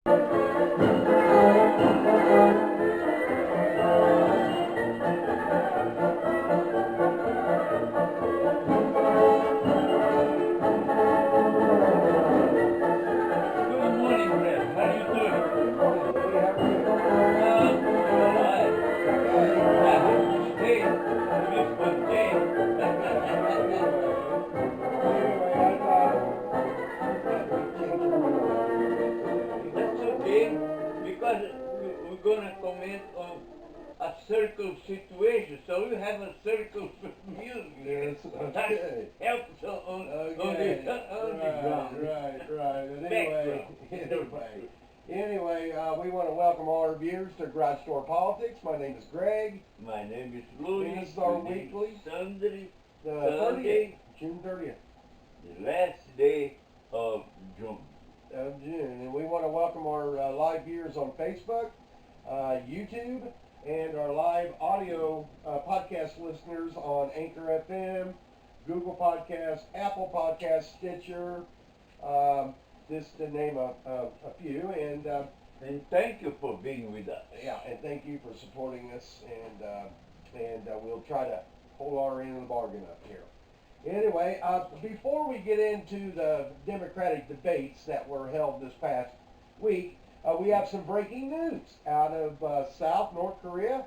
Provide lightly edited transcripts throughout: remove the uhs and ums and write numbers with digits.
Good morning, Brad. How you doing? Good morning, buddy. How are you? I'm alive. Okay. I hope to stay at least one day. Yeah. Anyway, I thought we'd change our tune up a little bit today. That's okay, because we're gonna comment on a circle situation. So we have a circle music Yes. that Okay. helps on Okay. on the drum. Right. And anyway, Background. we want to welcome all our viewers to Garage Store Politics. My name is Greg. My name is Louis. And this is our Today is weekly, Sunday, the Sunday, 30th, June 30th the last day of June. of June. And we want to welcome our live viewers on Facebook, YouTube, and our live audio podcast listeners on Anchor FM, Google Podcast, Apple Podcast, Stitcher, just to name a few. And thank you for being with us. Yeah, and thank you for supporting us. And we'll try to hold our end of the bargain up here. Anyway, before we get into the Democratic debates that were held this past week, we have some breaking news out of South North Korea.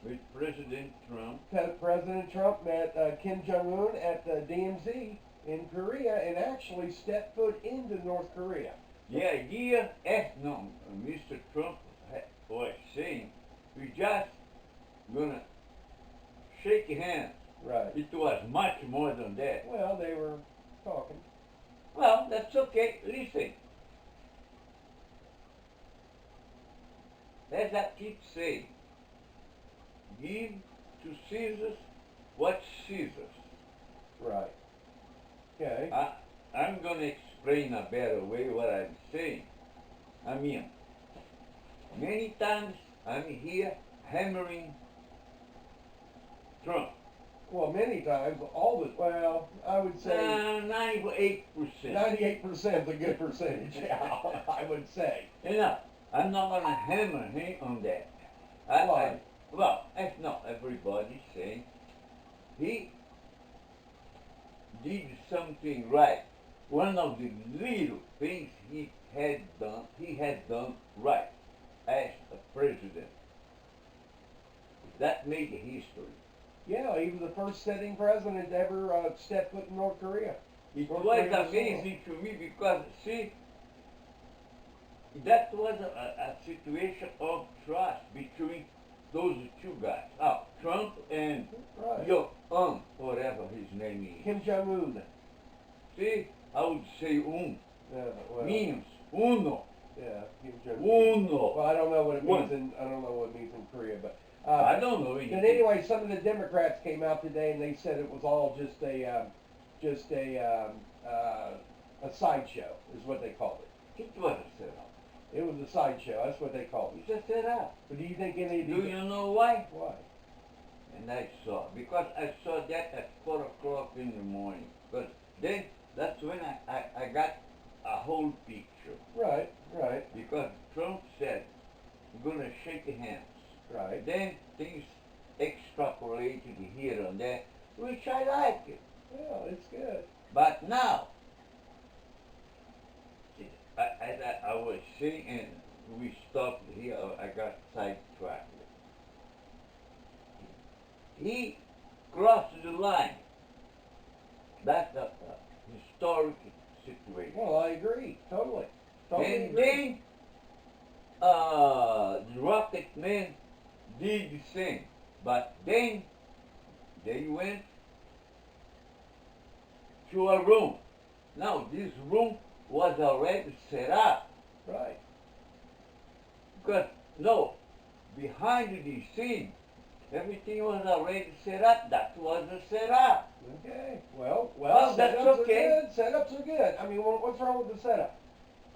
With President Trump. President Trump met Kim Jong-un at the DMZ in Korea and actually stepped foot into North Korea. The idea, no, Mr. Trump was saying, we just gonna shake hands. Right. It was much more than that. Well, they were talking. Well, that's okay. Listen. As I keep saying, give to Caesar what's Caesar's. Right. Okay. I'm going to explain a better way what I'm saying. I mean, many times I'm here hammering Trump. Well, many times, well, I would say 98%. 98% is a good percentage. Yeah, I would say. You know, I'm not going to hammer him on that. Why? Well, that's not everybody saying he did something right. One of the little things he had done right as a president. That made history. Yeah, he was the first sitting president to ever step foot in North Korea. It North was Korea amazing to me because, see, that was a situation of trust between those two guys. Trump and Right. whatever his name is. Kim Jong-un. See, I would say Yeah, well, means uno. yeah, Kim Jong-un. Uno. Well, I don't know what it means One. I don't know what it means in Korea, but I don't know but anything. anyway, some of the Democrats came out today and they said it was all just a sideshow, is what they called it. It was a setup. It was a sideshow. That's what they called it. It's a setup. But do you think any of Do these? you know why? Why? And I saw, because I saw that at 4 o'clock in the morning. But then, that's when I got a whole picture. Right. Because Trump said, we're going to shake hands. Right. Then things extrapolated here and there, which I like it. Yeah, it's good. But now, as I was saying, and we stopped here, I got sidetracked. He crossed the line. That's a historic situation. Well, I agree. Totally And agree. then the Rocket Man did the same. But then they went to a room. Now this room was already set up. Right. Because behind the scene, everything was already set up. That was a setup. Okay. Well, That's setups okay. are good. Setups are good. I mean, what's wrong with the setup?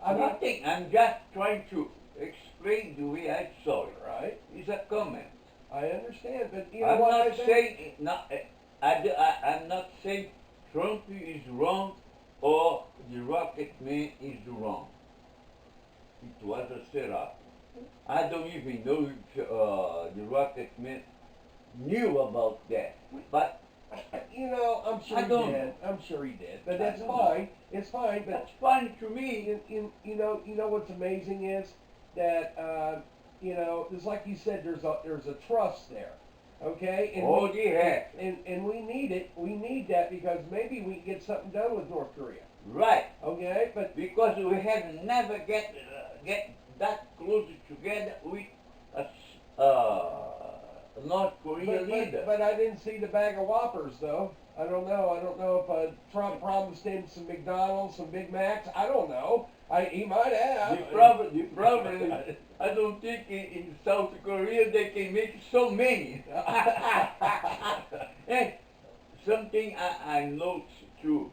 I mean, Nothing. I'm just trying to explain the way I saw it. right. It's a comment. I understand, but you know I'm what I not think? saying I'm not saying Trump is wrong or the Rocket Man is wrong. It was a setup. I don't even know if the Rocketman knew about that. But You know, I'm sure I he don't did. know. I'm sure he did. But I that's don't know. fine. It's fine. But that's funny to me. you know what's amazing is that you know, just like you said, there's a trust there. Okay, and Oh, yeah. and we need it. We need that because maybe we can get something done with North Korea. Right. Okay, but Because we have never get that close together with a North Korea leader. but I didn't see the bag of Whoppers though. I don't know. I don't know if Trump promised him some McDonald's, some Big Macs. I don't know. He might have. The problem is, I don't think in South Korea they can make so many. And something I noticed too,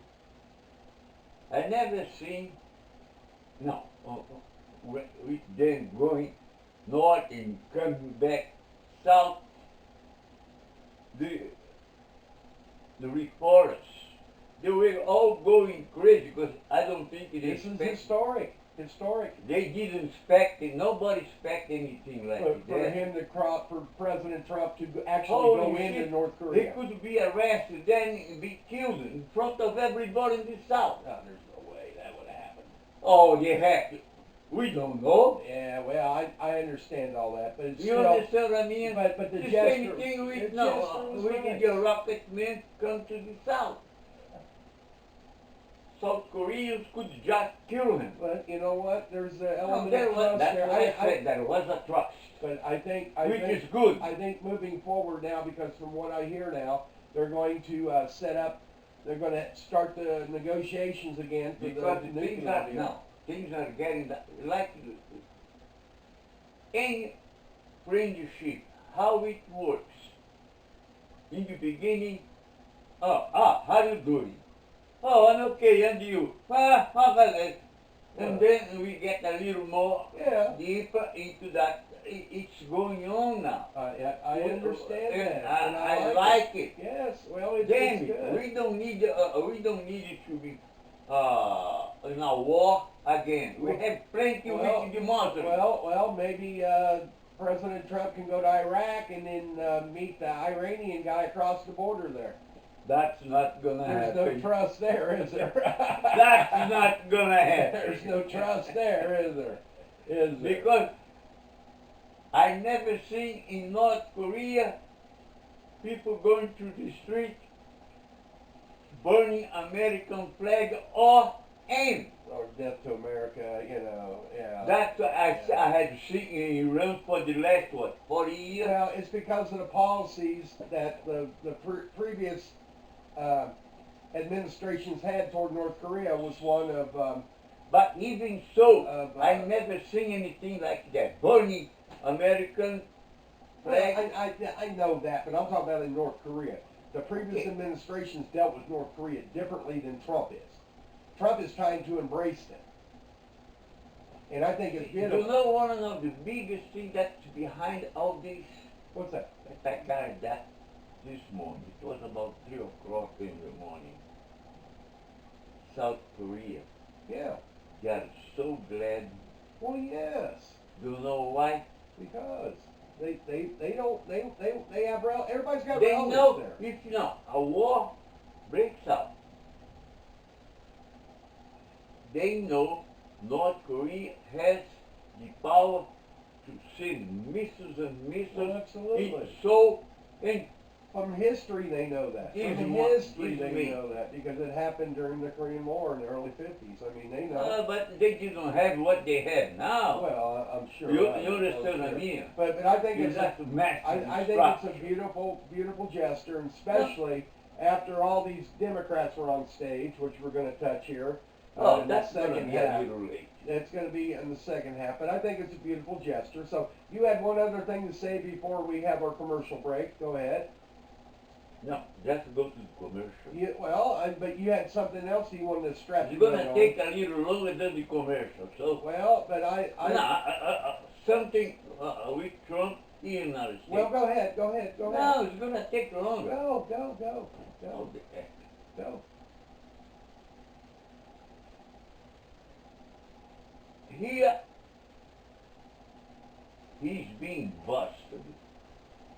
I never seen, no, with them going north and coming back south, the reporters, they were all going crazy because I don't think it This is expect, historic. Historic. they didn't expect it, nobody expect anything like For that. him to for President Trump to actually Holy go into shit. North They Korea. could be arrested then and be killed in front of everybody in the South. No, there's no way that would happen. Oh, they have to. We don't know. Yeah, well, I understand all that, but it's You still. understand what I mean? But the the gesture. same thing we the gesture know. was We right. can get rocket men come to the South. South Koreans could just kill him. But you know what? There's an No, element there of was, trust that's there. what I said. There was a trust, But I think which is good. I think moving forward now, because from what I hear now, they're going to set up. They're going to start the negotiations again for Because the things nuclear are deal. now, things are getting like any friendship, how it works. In the beginning, how you doing? Oh, I'm okay, and you? And then we get a little more Yeah. deeper into that. It's going on now. I understand And that. And I like it. Yes. Well, it's Then good. we don't need it to be in a war again. We have plenty Well, with the Muslims. Well, maybe President Trump can go to Iraq and then meet the Iranian guy across the border there. That's not gonna There's happen. no trust there, is there? That's not gonna happen. There's no trust there, is there? Is there? Because I never seen in North Korea people going to the street burning American flag or aim. Or death to America, you know, yeah. That's what I had seen in Iran for the last 40 years. Well, it's because of the policies that the previous administrations had toward North Korea was one of But even so, Of, I never seen anything like that. Burning American flag. I know that, but I'm talking about in North Korea. The previous Okay. administrations dealt with North Korea differently than Trump is. Trump is trying to embrace them. And I think it's You beautiful. know one of the biggest thing that's behind all this? What's that? That guy that this morning, it was about 3 o'clock in the morning. South Korea. Yeah. They are so glad. Well, yes. Do you know why? Because they don't they have everybody's got They relatives know there. if a war breaks out, they know North Korea has the power to send missiles and missiles. Well, absolutely. It's so, and From history, they know that. Easy From one. history, Easy they me. know that because it happened during the Korean War in the early 50s. I mean, they know. but they didn't have what they have now. Well, I'm sure. You I'm understand what I sure. mean? But I think You it's have to match I think it's a structure. beautiful gesture, and especially after all these Democrats were on stage, which we're going to touch here. Oh, in the that's gonna second be a half. little late. It's going to be in the second half, but I think it's a beautiful gesture. So you had one other thing to say before we have our commercial break. Go ahead. No, just go to the commercial. But you had something else you wanted to strap It's your gonna gun take a little longer than the commercial. So, on. Well, but something with Trump in the United States. well, go ahead. No, it's gonna take longer. Go. Oh, the heck. Go. Here he's being busted.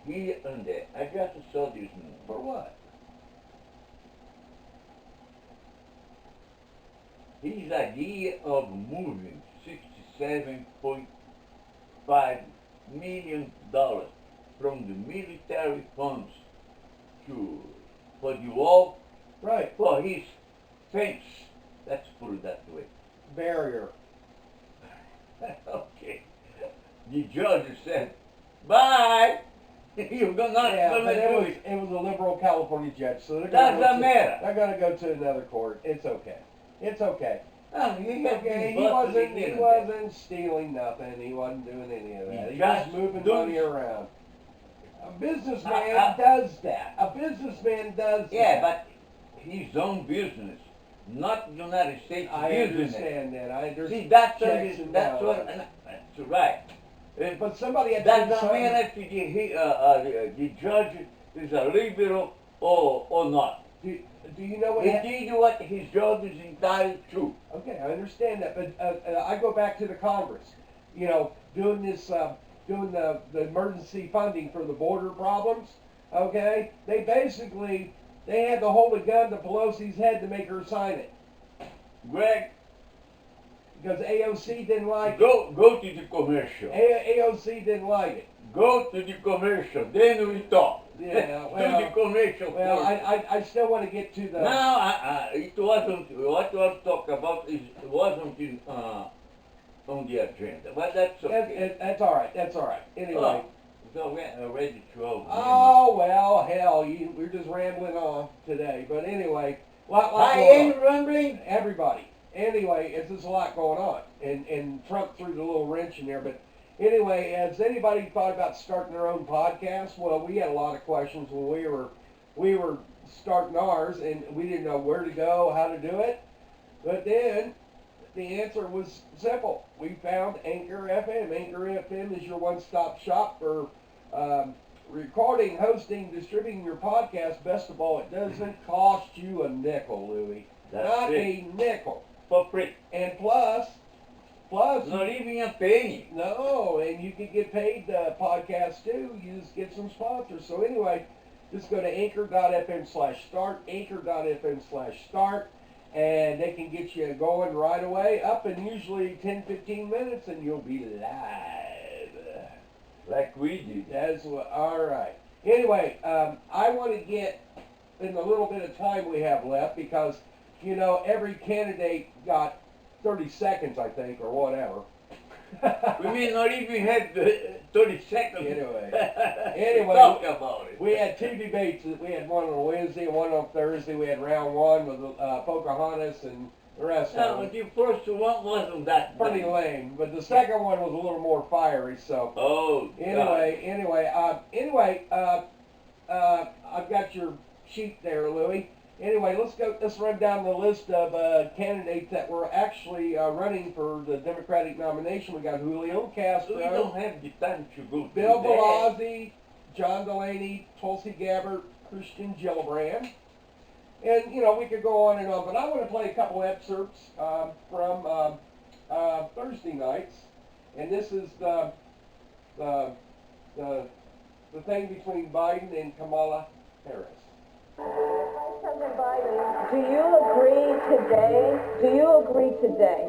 He and that. I just saw this movie. For what? His idea of moving $67.5 million from the military funds to for the wall Right. for his fence. Let's put it that way. Barrier. Okay. The judge said, "Bye." You're not Yeah, gonna but do it it. was a liberal California judge, so they're gonna Doesn't go matter. they're gonna go to another court. It's okay. It's okay. He has Okay, been he busted wasn't again. stealing nothing. He wasn't doing any of that. He He was just moving doing- money around. A businessman does that. A businessman does Yeah, that. but his own business, not United States I business. understand that. I understand. See, that's checks and that's what. balances. That's right. But somebody had to do Doesn't something. matter if the judge is a liberal or not. Do you know what? He did what his job is entitled to. Okay, I understand that, but I go back to the Congress. You know, doing this, doing the emergency funding for the border problems. Okay, they basically had to hold a gun to Pelosi's head to make her sign it Greg, because AOC didn't like it. go to the commercial. AOC didn't like it. Go to the commercial. Then we talk. Yeah, To well- the commercial. Well, first. I still want to get to the. Now, it wasn't what was talked about. It wasn't on the agenda, but that's okay. That's all right. That's all right. Anyway. Oh, so we're already 12 Oh well, hell, we're just rambling on today. But anyway, lot I going on. ain't rambling. Everybody. Anyway, it's just a lot going on, and Trump threw the little wrench in there. But anyway, has anybody thought about starting their own podcast? Well, we had a lot of questions when we were starting ours, and we didn't know where to go, how to do it. But then the answer was simple. We found Anchor FM. Anchor FM is your one-stop shop for recording, hosting, distributing your podcast. Best of all, it doesn't cost you a nickel, Louie. That's Not it. a nickel. For free. And plus, Not even a penny. no, and you can get paid podcasts too. You just get some sponsors. So anyway, just go to anchor.fm/start, anchor.fm/start, and they can get you going right away, up in usually 10-15 minutes, and you'll be live. Like we did. That's what. All right. Anyway, I want to get in the little bit of time we have left because, you know, every candidate got 30 seconds, I think, or whatever. We may not even have the 30 seconds. Anyway. to Anyway, talk about it. We had two debates. We had one on Wednesday and one on Thursday. We had round one with Pocahontas and the rest No, of the them. first one wasn't that Pretty bad. lame, but the second one was a little more fiery. So Oh, anyway, I've got your sheet there, Louie. Anyway, let's run down the list of candidates that were actually running for the Democratic nomination. We got Julio God. Castro, We don't have the time to go Bill through that. Blasey, John Delaney, Tulsi Gabbard, Christian Gillibrand. And, you know, we could go on and on, but I want to play a couple excerpts from Thursday nights. And this is the thing between Biden and Kamala Harris. President Biden, do you agree today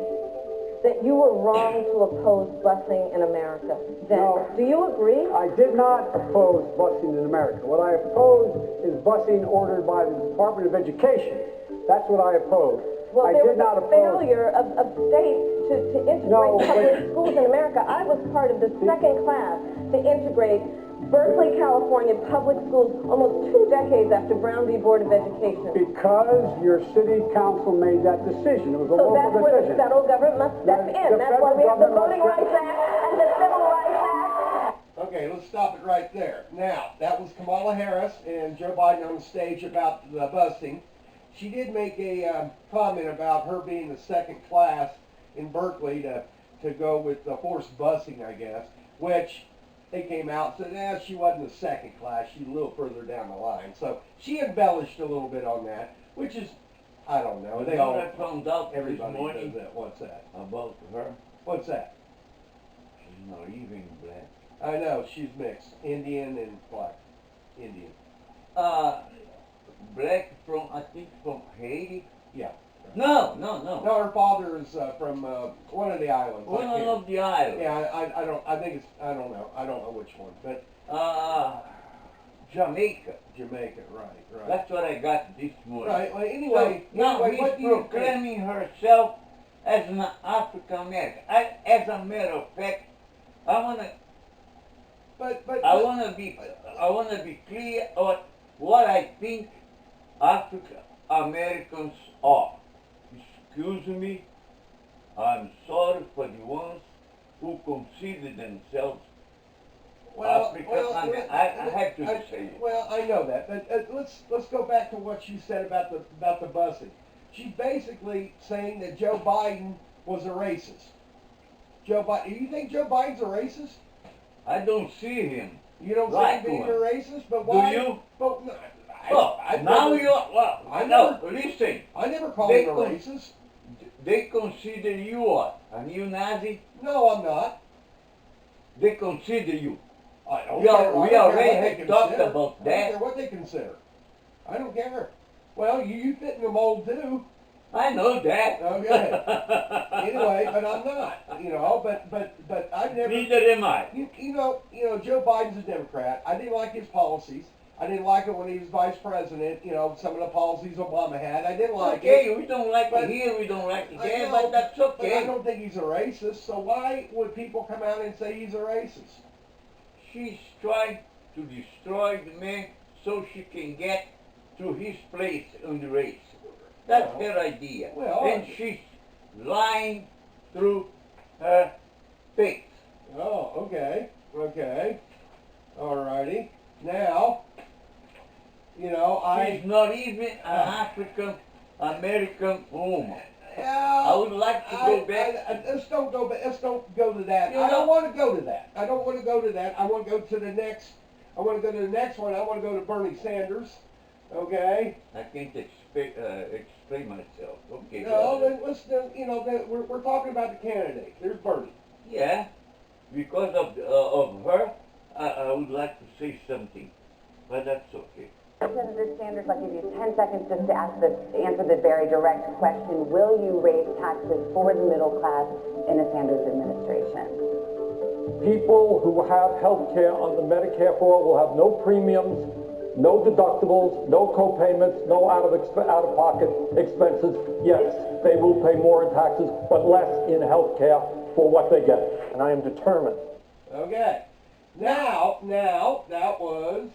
that you were wrong to oppose busing in America? Then, No. do you agree? I did not oppose busing in America. What I opposed is busing ordered by the Department of Education. That's what I opposed. Well, I there did was not a oppose. failure of states to integrate No, but- public schools in America. I was part of the second class to integrate Berkeley, California public schools almost 2 decades after Brown v. Board of Education. Because your city council made that decision. It was a So local that's where the decision. federal government must step The in. That's why federal we have the government Voting must Rights Act and the Civil Rights Act. Okay, let's stop it right there. Now, that was Kamala Harris and Joe Biden on the stage about the busing. She did make a comment about her being the second class in Berkeley to go with the forced busing, I guess, which they came out and said, she wasn't the second class. She's a little further down the line. So she embellished a little bit on that, which is, I don't know. They You know all, what I found out this everybody does morning that. What's that? about her? What's that? She's not even black. I know, she's mixed. Indian and black. Indian. Black from, I think from Haiti. Yeah. No. No, her father is from one of the islands. I One can't- of the islands. Yeah, I don't, I think it's, I don't know. I don't know which one. But Jamaica. Jamaica, right. That's what I got this morning. Right, well, anyway, So now anyway, what do he's you think? proclaiming herself as an African American. As a matter of fact, I wanna be clear on what I think African Americans are. Excuse me, I'm sorry for the ones who consider themselves African. I have to say it. Well, I know that, but let's go back to what you said about the busing. She's basically saying that Joe Biden was a racist. Joe Biden. Do you think Joe Biden's a racist? I don't see him. You don't see Like him being one. a racist, but why? Do you? But no, Well, I now never, you're, well, I no, never- listen, I never called they him a don't- racist. they consider you what? A neo-Nazi? No, I'm not. They consider you. I don't We care. are- I we don't care already what they have talked consider. about I that. don't care what they consider. I don't care. Well, you fit in the mold too. I know that. Okay. Anyway, but I'm not. You know, but I never. Neither am I. You know, Joe Biden's a Democrat. I didn't like his policies. I didn't like it when he was vice president. You know, some of the policies Obama had. I didn't like it. Okay, we don't like But- it here, we don't like it I there, know, but that's But I okay. don't think he's a racist. So why would people come out and say he's a racist? She's trying to destroy the man so she can get to his place in the race. That's Well, her idea. well, And she's lying through her face. Oh, okay. Alrighty. Now, She's not even an African American woman. Yeah, I would like to go back. Let's don't go. Let's don't go to that. You I don't know- want to go to that. I don't want to go to that. I want to go to the next. I want to go to the next one. I want to go to Bernie Sanders. Okay. I can't explain myself. Okay. No, then let's. We're talking about the candidate. There's Bernie. Yeah, because of her, I would like to say something, but that's okay. Senator Sanders, I'll give you 10 seconds just to answer the very direct question. Will you raise taxes for the middle class in a Sanders administration? People who have health care under Medicare for All will have no premiums, no deductibles, no co-payments, no out-of-pocket expenses. Yes, they will pay more in taxes, but less in health care for what they get. And I am determined. Okay. Now that was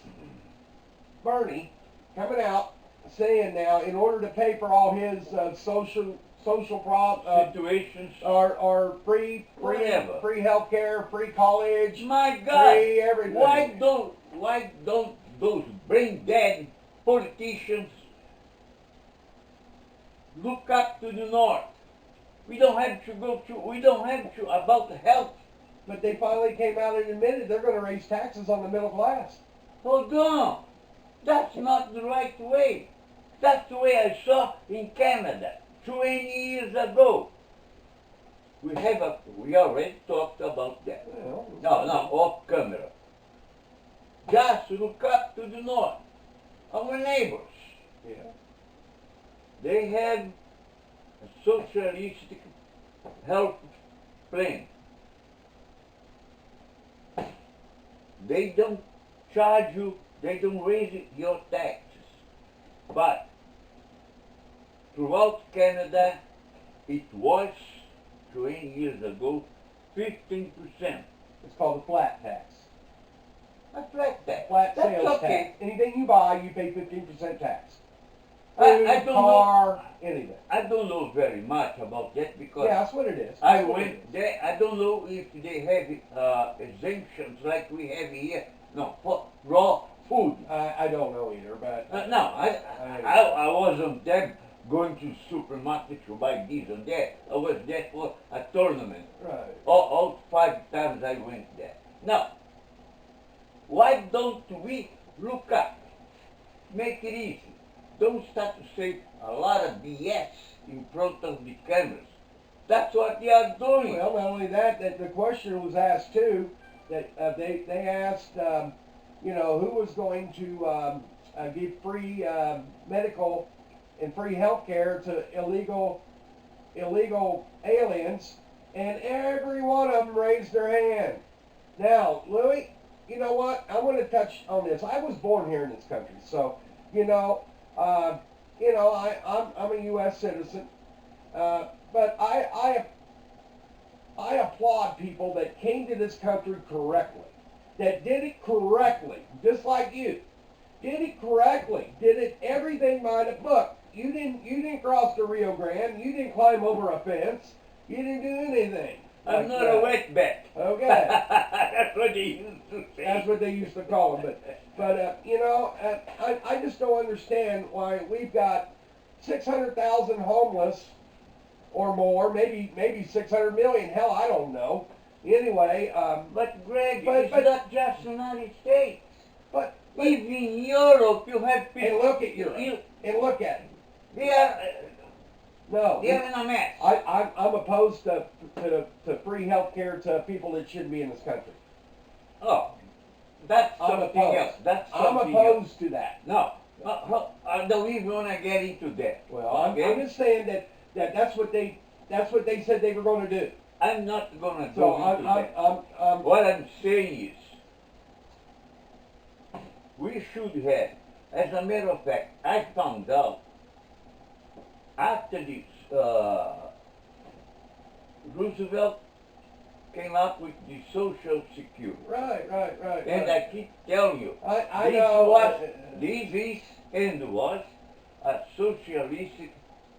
Bernie coming out saying now in order to pay for all his social Situations. or free Whatever. free health care, free college, My God, free everything. why don't those brain dead politicians look up to the north? We don't have to about the health. But they finally came out and admitted they're going to raise taxes on the middle class. Hold on. That's not the right way. That's the way I saw in Canada 20 years ago. We already talked about that. Well, No, off camera. Just look up to the north. Our neighbors. Yeah. They have a socialistic health plan. They don't charge you, they don't raise your taxes. But throughout Canada, it was 20 years ago 15%. It's called a flat tax. A flat tax. Flat That's sales okay. tax. Anything you buy, you pay 15% tax. I Food, don't car, anything. I don't know very much about that because Yeah, that's what it is. I That's what it went is. there. I don't know if they have exemptions like we have here. No, for raw food. I don't know either, but No, I wasn't there going to supermarket to buy this and that. I was there for a tournament. right. All 5 times I went there. Now, why don't we look up? Make it easy. Don't start to say a lot of BS in front of the cameras. That's what they are doing. Well, not only that, that the question was asked too. They asked, who was going to give free medical and free health care to illegal aliens, and every one of them raised their hand. Now, Louis, you know what? I want to touch on this. I was born here in this country, so I'm a U.S. citizen, but I applaud people that came to this country correctly, that did it correctly, just like you. Did it correctly. Did it everything by the book. You didn't cross the Rio Grande. You didn't climb over a fence. You didn't do anything. I'm not a wetback. Okay. That's what they used to say. That's what they used to call them. But I just don't understand why we've got 600,000 homeless or more, maybe 600 million. Hell, I don't know. Anyway, But Greg, But- it's but- not just the United States. but Even in Europe, you have people. and look at Europe. And look at it. They are, No. they are in a mess. I'm opposed to free health care to people that shouldn't be in this country. Oh, that's I'm something opposed. else. That's I'm something else. opposed to that. No, I don't even want to get into that. Well, I'm just saying that's what they said they were going to do. I'm not going to So go into that. I'm What I'm saying is, we should have, as a matter of fact, I found out after this, Roosevelt came up with the Social Security. right. And I keep telling you, I this know. this is and was a socialistic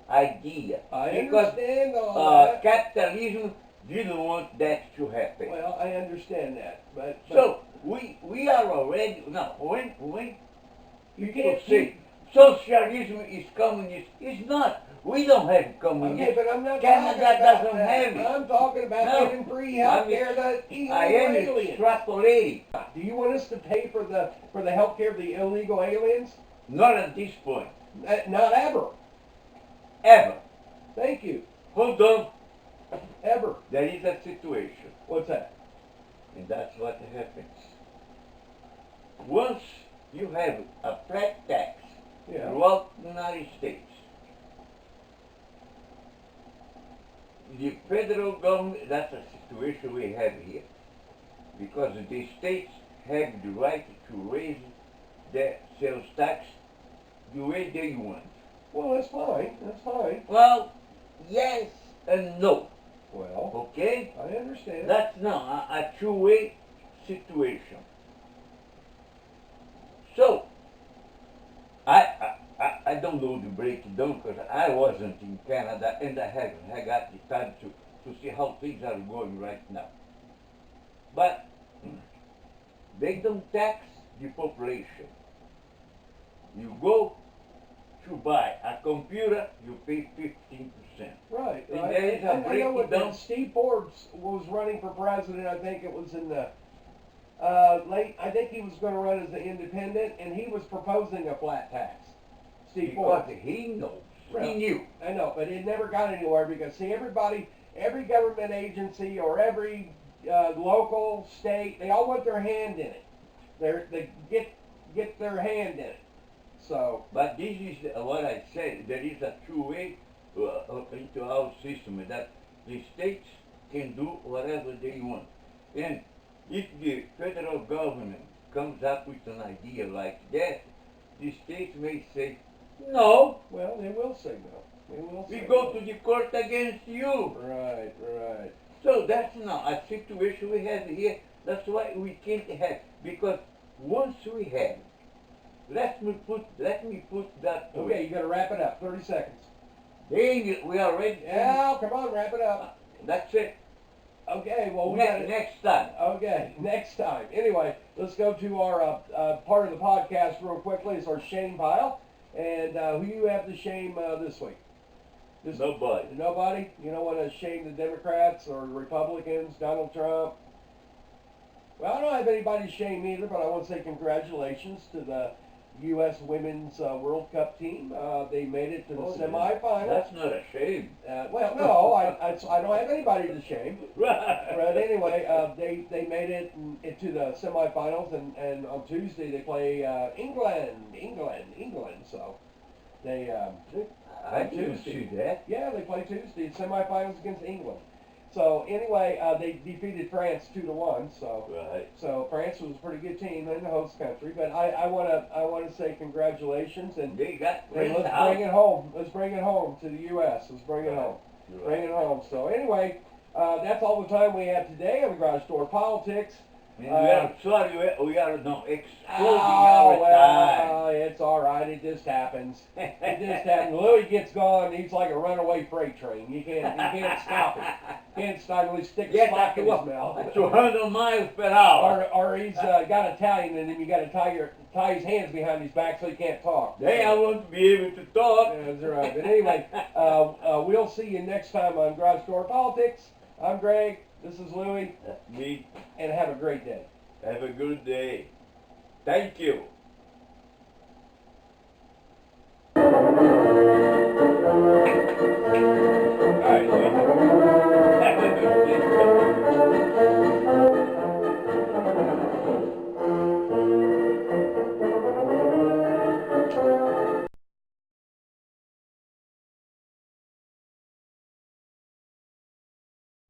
idea. I because understand all that. capitalism didn't want that to happen. Well, I understand that, but So we are already now when you people can't say socialism is communist, it's not. We don't have communism. Okay, but I'm not Canada talking about doesn't that. have it. I'm talking about No. giving free health care to illegal I am aliens. extrapolating. Do you want us to pay for the health care of the illegal aliens? Not at this point. Not ever. Ever. Thank you. Hold on. Ever. There is a situation. What's that? And that's what happens. Once you have a flat tax Yeah. throughout the United States, the federal government, that's a situation we have here. Because the states have the right to raise their sales tax the way they want. Well, that's fine. That's fine. Well, yes and no, Well, okay? I understand. That's not a two-way situation. So, I don't know the breakdown because I wasn't in Canada and I haven't got the time to see how things are going right now. But they don't tax the population. You go to buy a computer, you pay 15%. Right. And right. there is a I know what breakdown. Steve Forbes was running for president. I think it was in the late. I think he was going to run as an independent, and he was proposing a flat tax. Steve Because Forbes. he knows, Right. he knew. I know, but it never got anywhere because see, every government agency or every local state, they all want their hand in it. They get their hand in it. So But this is what I said. There is a two-way into our system that the states can do whatever they want. And if the federal government comes up with an idea like that, the states may say, no, well, they will say no. They will we say go no. to the court against you. Right. So that's not a situation we have here. That's why we can't have, because once we have, let me put that Okay, way. you got to wrap it up. 30 seconds. Then we are ready. Yeah, come on, wrap it up. That's it. Okay, well we got it. Next time. Okay, next time. Anyway, let's go to our part of the podcast real quickly. It's our shame pile. And who you have to shame this week? Nobody. Nobody? You don't want to shame the Democrats or the Republicans, Donald Trump? Well, I don't have anybody to shame either, but I want to say congratulations to the U.S. Women's World Cup team. They made it to the Oh, semifinals. That's not a shame. Well, no, I don't have anybody to shame. Right. But anyway, they made it into the semifinals, and on Tuesday they play England. So they I didn't see that. yeah, they play Tuesday semifinals against England. So anyway, they defeated France 2-1. Right. So France was a pretty good team in the host country. But I wanna say congratulations and They got hey, friends let's out. bring it home. Let's bring it home to the U.S. Let's bring it home. Bring it home. So anyway, that's all the time we have today on Garage Door Politics. And we are not exploding our time. Well, it's all right. It just happens. It just happens. Louis gets gone. He's like a runaway freight train. You can't stop him. Can't stop him. He sticks Yes, smack in his that's mouth. 200 miles per hour. Or he's got Italian in him. You got to tie his hands behind his back so he can't talk. Then I want to be able to talk. Yeah, that's right. But anyway, we'll see you next time on Garage Door Politics. I'm Greg. This is Louis. Me, And have a great day. have a good day. Thank you.